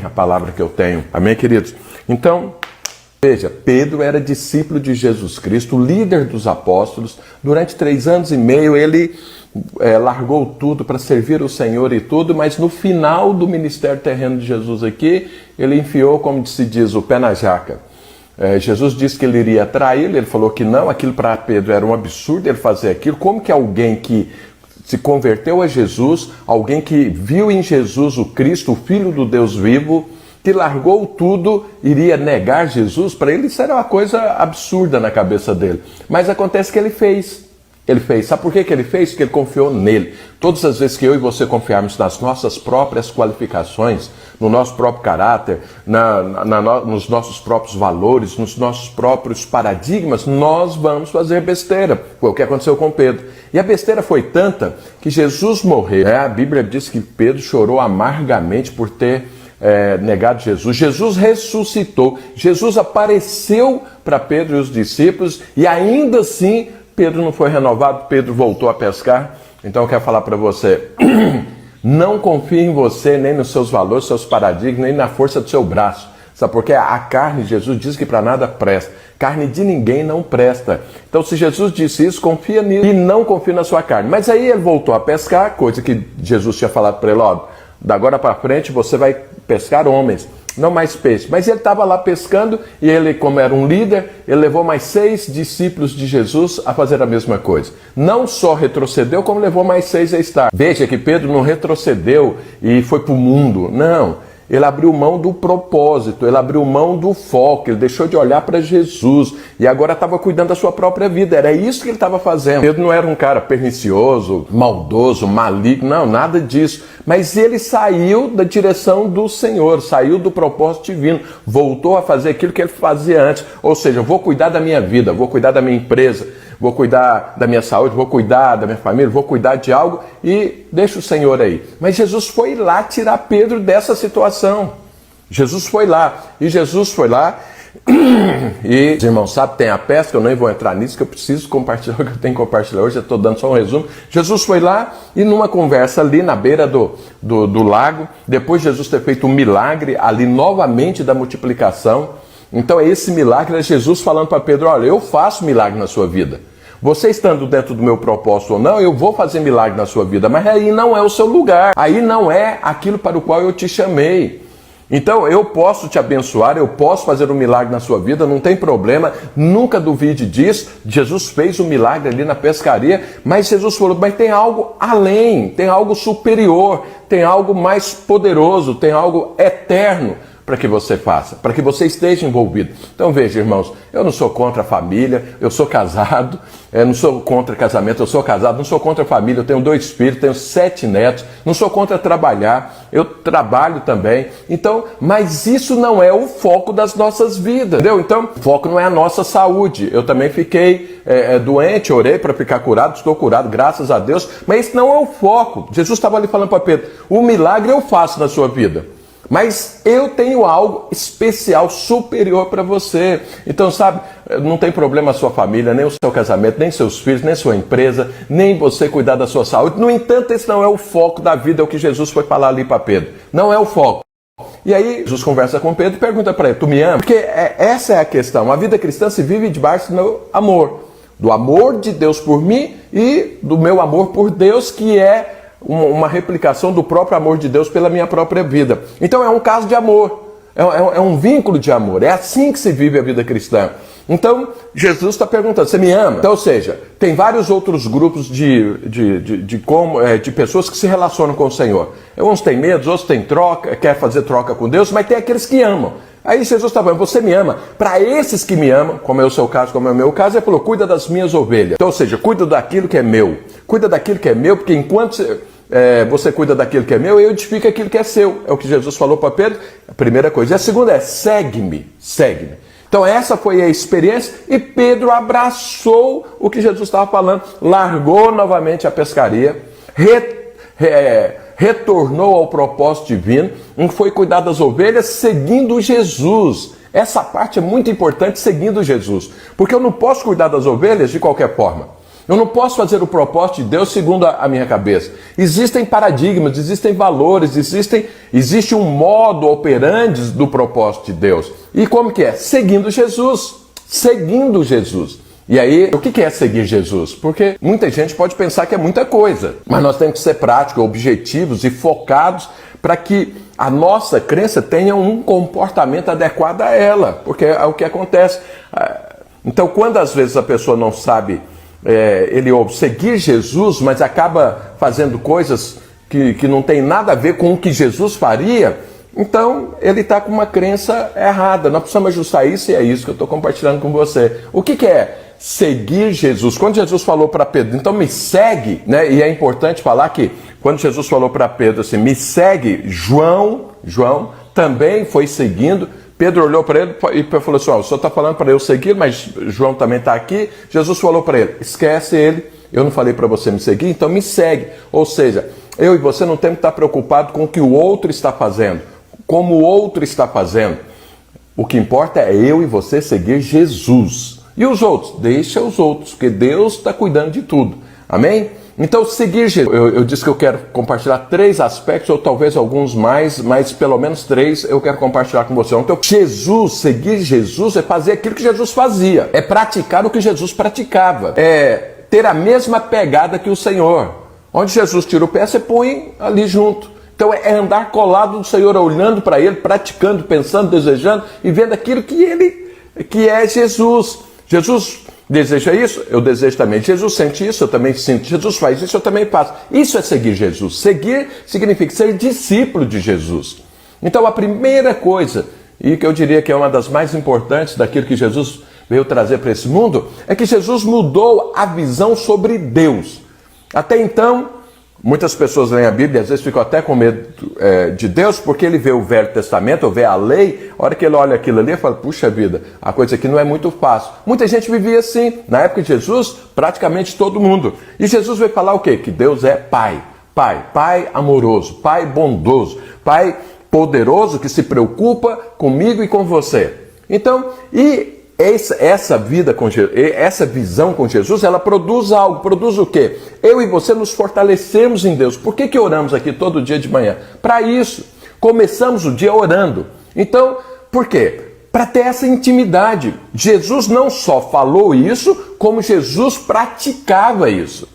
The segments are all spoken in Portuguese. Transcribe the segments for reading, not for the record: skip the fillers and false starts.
a palavra que eu tenho. Amém, queridos? Então, veja, Pedro era discípulo de Jesus Cristo, líder dos apóstolos. Durante 3 anos e meio ele largou tudo para servir o Senhor e tudo, mas no final do ministério terreno de Jesus aqui, ele enfiou, como se diz, o pé na jaca. Jesus disse que ele iria traí-lo, ele falou que não, aquilo para Pedro era um absurdo ele fazer aquilo. Como que alguém que se converteu a Jesus, alguém que viu em Jesus o Cristo, o Filho do Deus vivo, que largou tudo, iria negar Jesus? Para ele isso era uma coisa absurda na cabeça dele. Mas acontece que ele fez. Ele fez. Sabe por que ele fez? Porque ele confiou nele. Todas as vezes que eu e você confiarmos nas nossas próprias qualificações, no nosso próprio caráter, nos nossos próprios valores, nos nossos próprios paradigmas, nós vamos fazer besteira. Foi o que aconteceu com Pedro. E a besteira foi tanta que Jesus morreu. A Bíblia diz que Pedro chorou amargamente por ter negado Jesus. Jesus ressuscitou. Jesus apareceu para Pedro e os discípulos e ainda assim Pedro não foi renovado, Pedro voltou a pescar. Então eu quero falar para você, não confie em você, nem nos seus valores, seus paradigmas, nem na força do seu braço. Sabe por quê? A carne, Jesus diz que para nada presta. Carne de ninguém não presta. Então se Jesus disse isso, confia nisso e não confia na sua carne. Mas aí ele voltou a pescar, coisa que Jesus tinha falado para ele, ó, da agora para frente você vai pescar homens, não mais peixe. Mas ele estava lá pescando e ele, como era um líder, ele levou mais 6 discípulos de Jesus a fazer a mesma coisa. Não só retrocedeu, como levou mais 6 a estar. Veja que Pedro não retrocedeu e foi para o mundo. Não. Ele abriu mão do propósito, ele abriu mão do foco, ele deixou de olhar para Jesus e agora estava cuidando da sua própria vida. Era isso que ele estava fazendo. Pedro não era um cara pernicioso, maldoso, maligno, não, nada disso. Mas ele saiu da direção do Senhor, saiu do propósito divino, voltou a fazer aquilo que ele fazia antes. Ou seja, eu vou cuidar da minha vida, vou cuidar da minha empresa, vou cuidar da minha saúde, vou cuidar da minha família, vou cuidar de algo e deixa o Senhor aí. Mas Jesus foi lá tirar Pedro dessa situação. Jesus foi lá. E Jesus foi lá e, os irmãos sabem, tem a pesca, eu nem vou entrar nisso, que eu preciso compartilhar o que eu tenho que compartilhar hoje, eu estou dando só um resumo. Jesus foi lá e numa conversa ali na beira do lago, depois de Jesus ter feito um milagre ali novamente da multiplicação, então esse milagre é Jesus falando para Pedro, olha, eu faço milagre na sua vida. Você estando dentro do meu propósito ou não, eu vou fazer milagre na sua vida, mas aí não é o seu lugar, aí não é aquilo para o qual eu te chamei. Então eu posso te abençoar, eu posso fazer um milagre na sua vida, não tem problema, nunca duvide disso. Jesus fez um milagre ali na pescaria, mas Jesus falou, mas tem algo além, tem algo superior, tem algo mais poderoso, tem algo eterno para que você faça, para que você esteja envolvido. Então veja, irmãos, eu não sou contra a família, eu sou casado, não sou contra casamento, eu sou casado, não sou contra a família, eu tenho 2 filhos, tenho 7 netos, não sou contra trabalhar, eu trabalho também. Então, mas isso não é o foco das nossas vidas, entendeu? Então, o foco não é a nossa saúde. Eu também fiquei doente, orei para ficar curado, estou curado, graças a Deus, mas isso não é o foco. Jesus estava ali falando para Pedro, o milagre eu faço na sua vida. Mas eu tenho algo especial, superior para você. Então, sabe, não tem problema a sua família, nem o seu casamento, nem seus filhos, nem sua empresa, nem você cuidar da sua saúde. No entanto, esse não é o foco da vida, é o que Jesus foi falar ali para Pedro. Não é o foco. E aí, Jesus conversa com Pedro e pergunta para ele, tu me ama? Porque essa é a questão. A vida cristã se vive debaixo do amor. Do amor de Deus por mim e do meu amor por Deus, que é uma replicação do próprio amor de Deus pela minha própria vida. Então é um caso de amor, é um vínculo de amor, é assim que se vive a vida cristã. Então Jesus está perguntando, você me ama? Então, ou seja, tem vários outros grupos de pessoas que se relacionam com o Senhor. Uns têm medo, outros têm troca, quer fazer troca com Deus, mas tem aqueles que amam. Aí Jesus está falando, você me ama? Para esses que me amam, como é o seu caso, como é o meu caso, ele falou, cuida das minhas ovelhas. Então, ou seja, cuida daquilo que é meu. Cuida daquilo que é meu, porque enquanto você cuida daquilo que é meu, eu edifico aquilo que é seu. É o que Jesus falou para Pedro, a primeira coisa. E a segunda é, segue-me, segue-me. Então essa foi a experiência e Pedro abraçou o que Jesus estava falando, largou novamente a pescaria, retornou ao propósito divino, foi cuidar das ovelhas seguindo Jesus. Essa parte é muito importante, seguindo Jesus, porque eu não posso cuidar das ovelhas de qualquer forma. Eu não posso fazer o propósito de Deus segundo a minha cabeça. Existem paradigmas, existem valores, existe um modo operandi do propósito de Deus. E como que é? Seguindo Jesus. Seguindo Jesus. E aí, o que é seguir Jesus? Porque muita gente pode pensar que é muita coisa, mas nós temos que ser práticos, objetivos e focados para que a nossa crença tenha um comportamento adequado a ela, porque é o que acontece. Então, quando às vezes a pessoa não sabe, ele ouve seguir Jesus, mas acaba fazendo coisas que não tem nada a ver com o que Jesus faria, então ele está com uma crença errada. Nós precisamos ajustar isso e é isso que eu estou compartilhando com você. O que é seguir Jesus? Quando Jesus falou para Pedro, então me segue, né? E é importante falar que quando Jesus falou para Pedro assim, me segue, João também foi seguindo. Pedro olhou para ele e falou assim, o senhor está falando para eu seguir, mas João também está aqui. Jesus falou para ele, esquece ele, eu não falei para você me seguir, então me segue. Ou seja, eu e você não temos que estar preocupados com o que o outro está fazendo, como o outro está fazendo. O que importa é eu e você seguir Jesus. E os outros? Deixa os outros, porque Deus está cuidando de tudo. Amém? Então, seguir Jesus. Eu disse que eu quero compartilhar 3 aspectos, ou talvez alguns mais, mas pelo menos 3 eu quero compartilhar com você. Então, seguir Jesus é fazer aquilo que Jesus fazia. É praticar o que Jesus praticava. É ter a mesma pegada que o Senhor. Onde Jesus tira o pé, você põe ali junto. Então, é andar colado do Senhor, olhando para Ele, praticando, pensando, desejando e vendo aquilo que é Jesus. Jesus deseja isso, eu desejo também. Jesus sente isso, eu também sinto. Jesus faz isso, eu também faço. Isso é seguir Jesus. Seguir significa ser discípulo de Jesus. Então a primeira coisa, e que eu diria que é uma das mais importantes daquilo que Jesus veio trazer para esse mundo, é que Jesus mudou a visão sobre Deus. Até então, muitas pessoas leem a Bíblia e às vezes ficam até com medo de Deus, porque ele vê o Velho Testamento, ou vê a lei, a hora que ele olha aquilo ali, ele fala, puxa vida, a coisa aqui não é muito fácil. Muita gente vivia assim. Na época de Jesus, praticamente todo mundo. E Jesus veio falar o quê? Que Deus é Pai. Pai amoroso, Pai bondoso, Pai poderoso que se preocupa comigo e com você. Então, essa vida com Jesus, essa visão com Jesus, ela produz algo. Produz o quê? Eu e você nos fortalecemos em Deus. Por que oramos aqui todo dia de manhã? Para isso. Começamos o dia orando. Então, por quê? Para ter essa intimidade. Jesus não só falou isso, como Jesus praticava isso.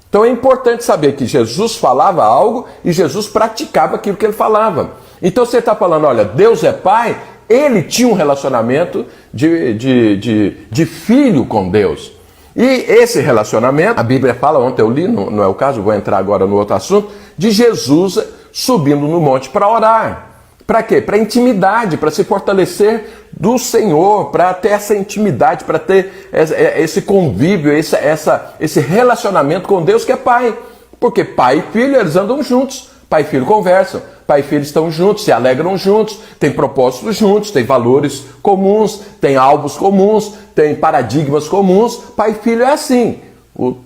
Então é importante saber que Jesus falava algo e Jesus praticava aquilo que ele falava. Então você está falando, olha, Deus é Pai. Ele tinha um relacionamento de filho com Deus. E esse relacionamento, a Bíblia fala, ontem eu li, não é o caso, vou entrar agora no outro assunto, de Jesus subindo no monte para orar. Para quê? Para intimidade, para se fortalecer do Senhor, para ter essa intimidade, para ter esse convívio, esse relacionamento com Deus que é Pai. Porque pai e filho, eles andam juntos. Pai e filho conversam. Pai e filho estão juntos, se alegram juntos, têm propósitos juntos, têm valores comuns, têm alvos comuns, têm paradigmas comuns. Pai e filho é assim.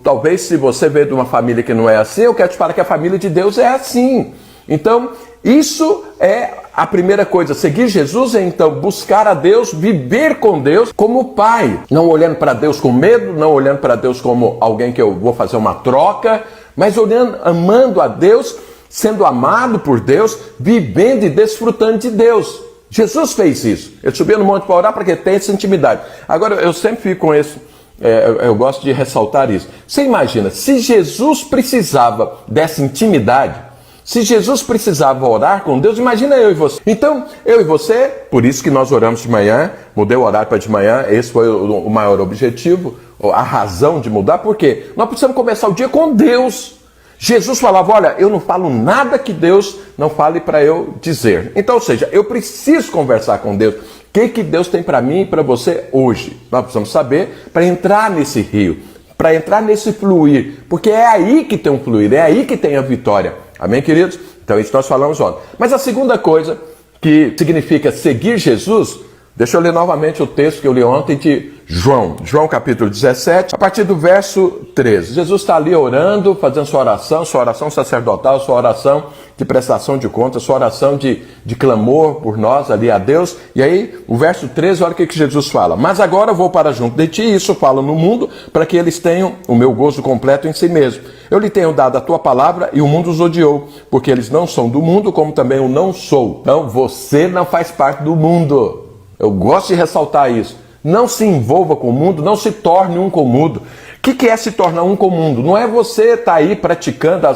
Talvez se você veio de uma família que não é assim, eu quero te falar que a família de Deus é assim. Então, isso é a primeira coisa. Seguir Jesus é então buscar a Deus, viver com Deus como Pai. Não olhando para Deus com medo, não olhando para Deus como alguém que eu vou fazer uma troca, mas olhando, amando a Deus, sendo amado por Deus, vivendo e desfrutando de Deus. Jesus fez isso. Ele subiu no monte para orar para que tenha essa intimidade. Agora, eu sempre fico com isso, eu gosto de ressaltar isso. Você imagina, se Jesus precisava dessa intimidade, se Jesus precisava orar com Deus, imagina eu e você. Então, eu e você, por isso que nós oramos de manhã, mudei o horário para de manhã, esse foi o maior objetivo, a razão de mudar, porque nós precisamos começar o dia com Deus. Jesus falava, olha, eu não falo nada que Deus não fale para eu dizer. Então, ou seja, eu preciso conversar com Deus. O que Deus tem para mim e para você hoje? Nós precisamos saber para entrar nesse rio, para entrar nesse fluir, porque é aí que tem um fluir, é aí que tem a vitória. Amém, queridos? Então, isso nós falamos ontem. Mas a segunda coisa que significa seguir Jesus, Deixa eu ler novamente o texto que eu li ontem de João capítulo 17, a partir do verso 13. Jesus está ali orando, fazendo sua oração sacerdotal, sua oração de prestação de contas, sua oração de clamor por nós ali a Deus. E aí, o verso 13, olha o que Jesus fala. Mas agora eu vou para junto de ti, isso falo no mundo, para que eles tenham o meu gozo completo em si mesmo. Eu lhe tenho dado a tua palavra e o mundo os odiou, porque eles não são do mundo, como também eu não sou. Então, você não faz parte do mundo. Eu gosto de ressaltar isso. Não se envolva com o mundo, não se torne um com o mundo. O que é se tornar um com o mundo? Não é você estar aí praticando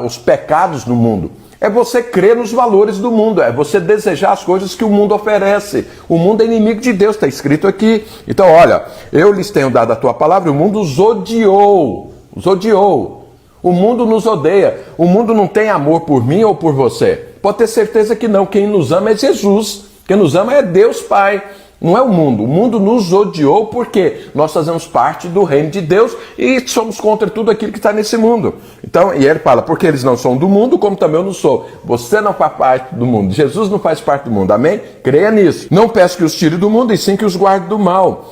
os pecados do mundo. É você crer nos valores do mundo, é você desejar as coisas que o mundo oferece. O mundo é inimigo de Deus, está escrito aqui. Então, olha, eu lhes tenho dado a tua palavra e o mundo os odiou. Os odiou. O mundo nos odeia. O mundo não tem amor por mim ou por você. Pode ter certeza que não. Quem nos ama é Jesus. Quem nos ama é Deus Pai. Não é o mundo. O mundo nos odiou porque nós fazemos parte do reino de Deus e somos contra tudo aquilo que está nesse mundo. Então, e ele fala, porque eles não são do mundo, como também eu não sou. Você não faz parte do mundo. Jesus não faz parte do mundo. Amém? Creia nisso. Não peço que os tire do mundo, e sim que os guarde do mal.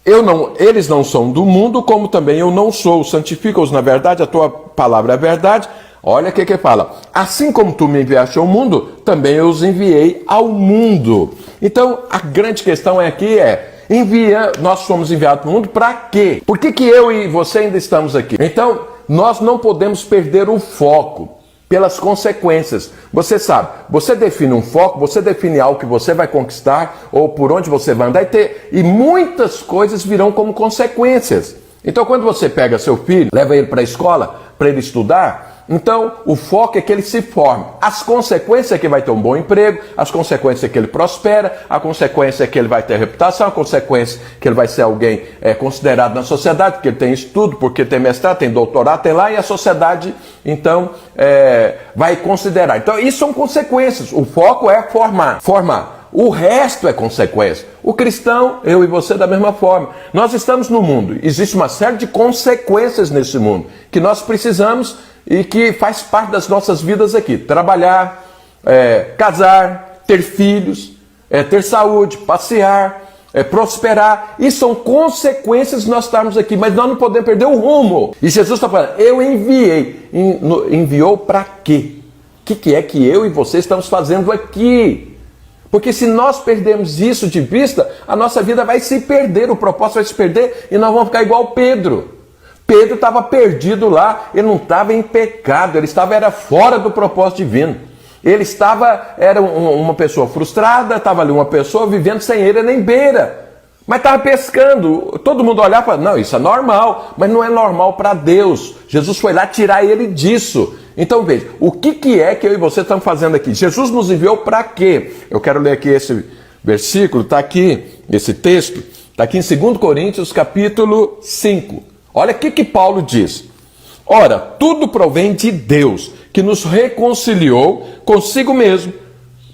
Eles não são do mundo, como também eu não sou. Santifica-os na verdade, a tua palavra é verdade. Olha o que fala. Assim como tu me enviaste ao mundo, também eu os enviei ao mundo. Então, a grande questão aqui nós fomos enviados para o mundo para quê? Por que eu e você ainda estamos aqui? Então, nós não podemos perder o foco pelas consequências. Você sabe, você define um foco, você define algo que você vai conquistar ou por onde você vai andar e muitas coisas virão como consequências. Então, quando você pega seu filho, leva ele para a escola, para ele estudar, então o foco é que ele se forme. As consequências é que ele vai ter um bom emprego, as consequências é que ele prospera, a consequência é que ele vai ter reputação, a consequência é que ele vai ser alguém considerado na sociedade, porque ele tem estudo, porque tem mestrado, tem doutorado, tem lá, e a sociedade, então, vai considerar. Então, isso são consequências. O foco é formar. O resto é consequência. O cristão, eu e você, da mesma forma. Nós estamos no mundo. Existe uma série de consequências nesse mundo que nós precisamos e que faz parte das nossas vidas aqui. Trabalhar, casar, ter filhos, ter saúde, passear, prosperar. Isso são consequências de nós estarmos aqui, mas nós não podemos perder o rumo. E Jesus está falando, eu enviei. Enviou para quê? O que é que eu e você estamos fazendo aqui? Porque se nós perdermos isso de vista, a nossa vida vai se perder, o propósito vai se perder e nós vamos ficar igual Pedro. Pedro estava perdido lá, ele não estava em pecado, ele era fora do propósito divino. Ele era uma pessoa frustrada, estava ali uma pessoa vivendo sem ele nem beira. Mas estava pescando, todo mundo olhava e falava, não, isso é normal, mas não é normal para Deus. Jesus foi lá tirar ele disso. Então veja, o que é que eu e você estamos fazendo aqui? Jesus nos enviou para quê? Eu quero ler aqui esse versículo, está aqui, esse texto, está aqui em 2 Coríntios capítulo 5. Olha o que Paulo diz. Ora, tudo provém de Deus, que nos reconciliou consigo mesmo,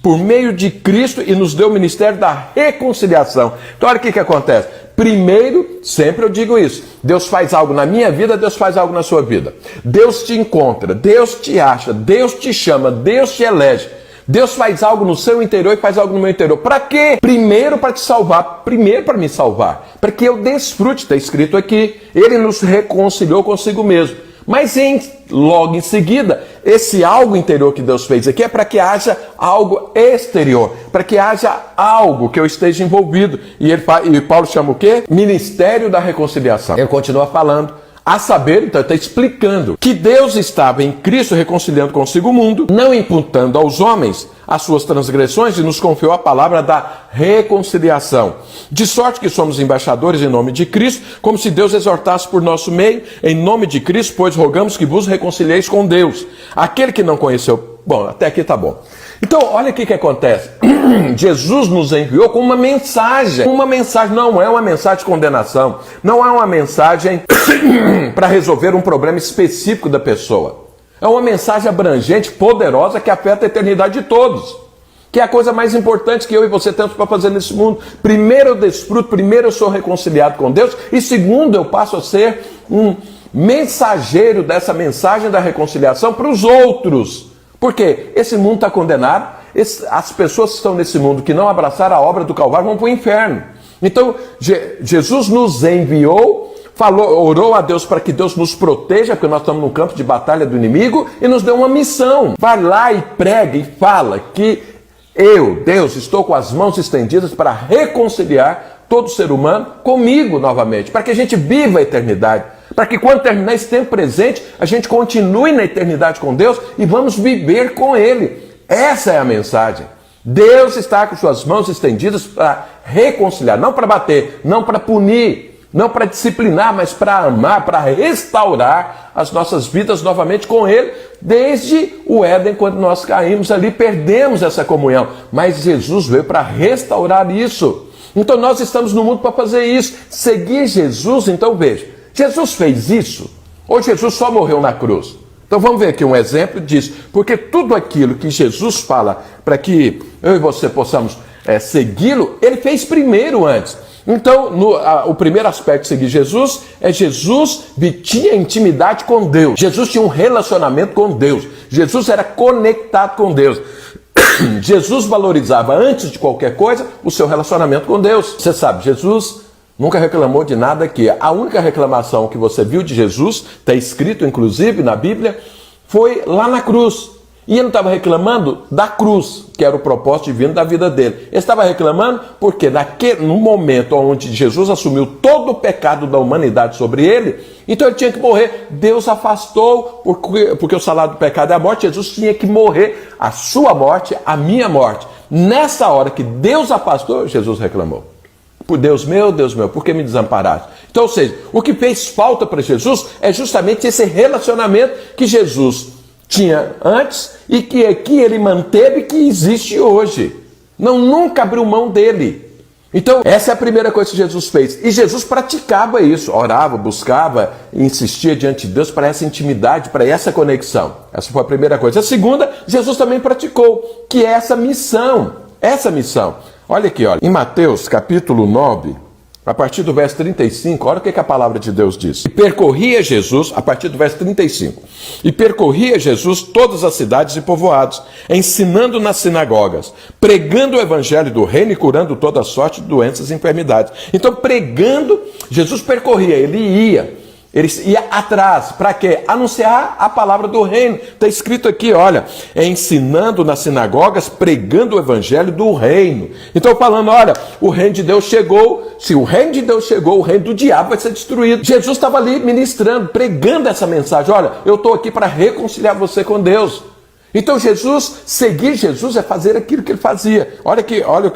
por meio de Cristo, e nos deu o ministério da reconciliação. Então olha o que acontece. Primeiro, sempre eu digo isso, Deus faz algo na minha vida, Deus faz algo na sua vida. Deus te encontra, Deus te acha, Deus te chama, Deus te elege. Deus faz algo no seu interior e faz algo no meu interior. Para quê? Primeiro para te salvar, primeiro para me salvar. Para que eu desfrute, está escrito aqui, Ele nos reconciliou consigo mesmo. Mas logo em seguida, esse algo interior que Deus fez aqui é para que haja algo exterior, para que haja algo que eu esteja envolvido. E Paulo chama o quê? Ministério da reconciliação. Ele continua falando, a saber, então está explicando que Deus estava em Cristo reconciliando consigo o mundo, não imputando aos homens as suas transgressões, e nos confiou a palavra da reconciliação. De sorte que somos embaixadores em nome de Cristo, como se Deus exortasse por nosso meio, em nome de Cristo, pois rogamos que vos reconcilieis com Deus. Aquele que não conheceu... Bom, até aqui tá bom. Então, olha o que acontece. Jesus nos enviou com uma mensagem. Uma mensagem não é uma mensagem de condenação. Não é uma mensagem para resolver um problema específico da pessoa. É uma mensagem abrangente, poderosa, que afeta a eternidade de todos. Que é a coisa mais importante que eu e você temos para fazer nesse mundo. Primeiro eu desfruto, primeiro eu sou reconciliado com Deus. E segundo, eu passo a ser um mensageiro dessa mensagem da reconciliação para os outros. Porque esse mundo está condenado, As pessoas que estão nesse mundo que não abraçaram a obra do Calvário vão para o inferno. Então, Jesus nos enviou, orou a Deus para que Deus nos proteja, porque nós estamos no campo de batalha do inimigo, e nos deu uma missão. Vai lá e prega e fala que eu, Deus, estou com as mãos estendidas para reconciliar todo ser humano comigo novamente, para que a gente viva a eternidade, para que quando terminar esse tempo presente, a gente continue na eternidade com Deus e vamos viver com Ele. Essa é a mensagem. Deus está com suas mãos estendidas para reconciliar, não para bater, não para punir, não para disciplinar, mas para amar, para restaurar as nossas vidas novamente com Ele. Desde o Éden, quando nós caímos ali, perdemos essa comunhão, mas Jesus veio para restaurar isso. Então nós estamos no mundo para fazer isso, seguir Jesus. Então veja, Jesus fez isso ou Jesus só morreu na cruz? Então vamos ver aqui um exemplo disso, porque tudo aquilo que Jesus fala para que eu e você possamos segui-lo, ele fez primeiro antes. Então o primeiro aspecto de seguir Jesus é Jesus tinha intimidade com Deus, Jesus tinha um relacionamento com Deus, Jesus era conectado com Deus. Jesus valorizava antes de qualquer coisa o seu relacionamento com Deus. Você sabe, Jesus nunca reclamou de nada aqui. A única reclamação que você viu de Jesus, está escrito inclusive na Bíblia, foi lá na cruz. E ele não estava reclamando da cruz, que era o propósito divino da vida dele. Ele estava reclamando porque no momento onde Jesus assumiu todo o pecado da humanidade sobre ele, então ele tinha que morrer. Deus afastou, porque o salário do pecado é a morte. Jesus tinha que morrer, a sua morte, a minha morte. Nessa hora que Deus afastou, Jesus reclamou. Por Deus meu, por que me desamparaste? Então, ou seja, o que fez falta para Jesus é justamente esse relacionamento que Jesus tinha antes e que aqui ele manteve, que existe hoje. Nunca abriu mão dele. Então, essa é a primeira coisa que Jesus fez. E Jesus praticava isso, orava, buscava, insistia diante de Deus para essa intimidade, para essa conexão. Essa foi a primeira coisa. A segunda, Jesus também praticou, que é essa missão. Essa missão. Olha aqui, olha, em Mateus capítulo 9, a partir do verso 35, olha o que a palavra de Deus diz. E percorria Jesus, a partir do verso 35, e percorria Jesus todas as cidades e povoados, ensinando nas sinagogas, pregando o evangelho do reino e curando toda sorte de doenças e enfermidades. Então, pregando, Jesus percorria, ele ia atrás, para quê? Anunciar a palavra do reino. Está escrito aqui, olha, ensinando nas sinagogas, pregando o evangelho do reino. Então falando, olha, o reino de Deus chegou, se o reino de Deus chegou, o reino do diabo vai ser destruído. Jesus estava ali ministrando, pregando essa mensagem, olha, eu estou aqui para reconciliar você com Deus. Então seguir Jesus é fazer aquilo que ele fazia. Olha aqui, olha o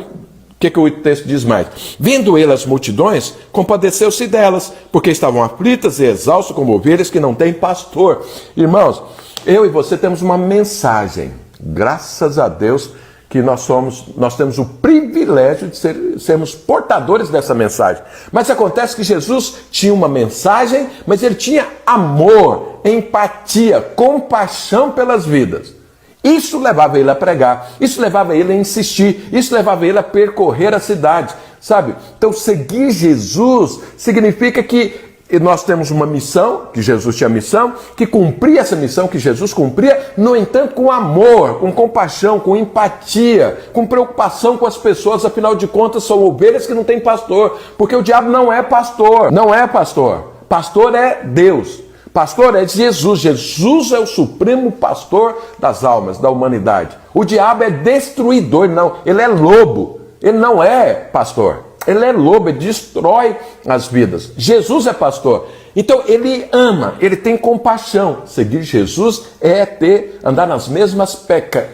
que o texto diz mais? Vendo ele as multidões, compadeceu-se delas, porque estavam aflitas e exaustas como ovelhas que não têm pastor. Irmãos, eu e você temos uma mensagem. Graças a Deus que nós temos o privilégio de sermos portadores dessa mensagem. Mas acontece que Jesus tinha uma mensagem, mas ele tinha amor, empatia, compaixão pelas vidas. Isso levava ele a pregar, isso levava ele a insistir, isso levava ele a percorrer a cidade, sabe? Então, seguir Jesus significa que nós temos uma missão, que Jesus tinha missão, que cumpria essa missão que Jesus cumpria, no entanto, com amor, com compaixão, com empatia, com preocupação com as pessoas. Afinal de contas, são ovelhas que não têm pastor, porque o diabo não é pastor, pastor é Deus. Pastor é Jesus. Jesus é o supremo pastor das almas, da humanidade. O diabo é destruidor, não. Ele é lobo. Ele não é pastor. Ele é lobo, ele destrói as vidas. Jesus é pastor. Então ele ama, ele tem compaixão. Seguir Jesus é andar nas mesmas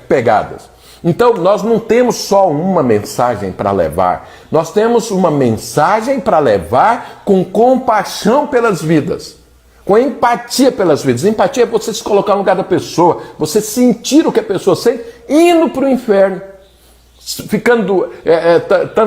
pegadas. Então nós não temos só uma mensagem para levar. Nós temos uma mensagem para levar com compaixão pelas vidas. Com empatia pelas vidas. Empatia é você se colocar no lugar da pessoa, você sentir o que a pessoa sente, indo para o inferno, estando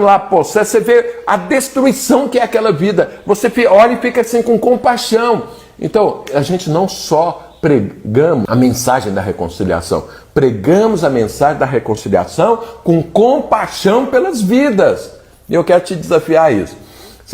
lá possessa, você vê a destruição que é aquela vida, você olha e fica assim com compaixão. Então, a gente não só pregamos a mensagem da reconciliação, pregamos a mensagem da reconciliação com compaixão pelas vidas. E eu quero te desafiar a isso.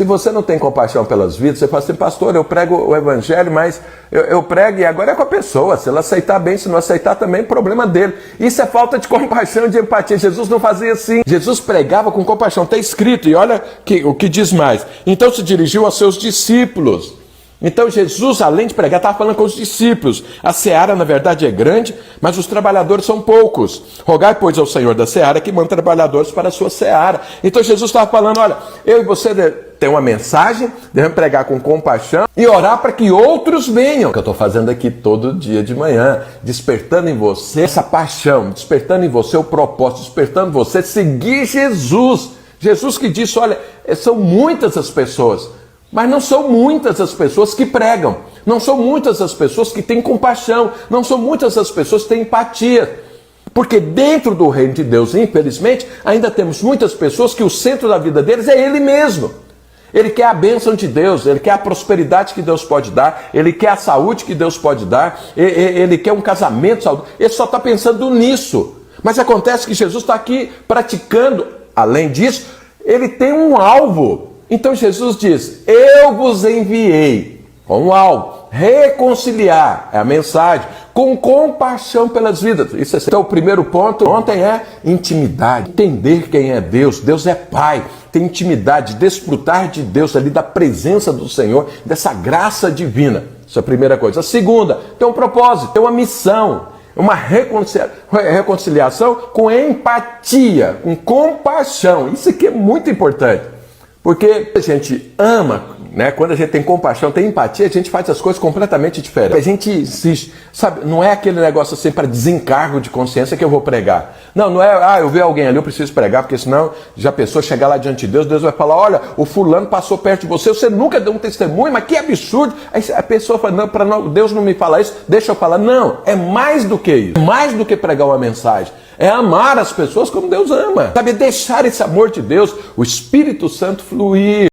Se você não tem compaixão pelas vidas, você fala assim, pastor, eu prego o evangelho, mas eu prego e agora é com a pessoa. Se ela aceitar bem, se não aceitar também, problema dele. Isso é falta de compaixão, de empatia. Jesus não fazia assim. Jesus pregava com compaixão. Está escrito, e olha o que diz mais. Então se dirigiu aos seus discípulos. Então Jesus, além de pregar, estava falando com os discípulos. A seara, na verdade, é grande, mas os trabalhadores são poucos. Rogai, pois, ao Senhor da seara que manda trabalhadores para a sua seara. Então Jesus estava falando, olha, eu e você tem uma mensagem, devemos pregar com compaixão e orar para que outros venham. O que eu estou fazendo aqui todo dia de manhã, despertando em você essa paixão, despertando em você o propósito, despertando em você seguir Jesus. Jesus que disse, olha, são muitas as pessoas, mas não são muitas as pessoas que pregam, não são muitas as pessoas que têm compaixão, não são muitas as pessoas que têm empatia. Porque dentro do reino de Deus, infelizmente, ainda temos muitas pessoas que o centro da vida deles é Ele mesmo. Ele quer a bênção de Deus, ele quer a prosperidade que Deus pode dar, ele quer a saúde que Deus pode dar, ele quer um casamento saudável. Ele só está pensando nisso. Mas acontece que Jesus está aqui praticando, além disso, ele tem um alvo. Então Jesus diz, eu vos enviei com um alvo, reconciliar, é a mensagem, com compaixão pelas vidas. Isso é então, o primeiro ponto ontem é intimidade, entender quem é Deus. Deus é Pai, ter intimidade, desfrutar de Deus ali, da presença do Senhor, dessa graça divina. Isso é a primeira coisa. A segunda, tem um propósito, tem uma missão, uma reconciliação com empatia, com compaixão. Isso aqui é muito importante. Porque a gente ama, né? Quando a gente tem compaixão, tem empatia, a gente faz as coisas completamente diferentes. A gente insiste, sabe? Não é aquele negócio assim para desencargo de consciência que eu vou pregar. Não é, eu vi alguém ali, eu preciso pregar, porque senão já a pessoa chegar lá diante de Deus, Deus vai falar, olha, o fulano passou perto de você nunca deu um testemunho, mas que absurdo. Aí a pessoa fala, não, Deus não me fala isso, deixa eu falar. Não, é mais do que isso. É mais do que pregar uma mensagem. É amar as pessoas como Deus ama. Sabe, deixar esse amor de Deus, o Espírito Santo fluir.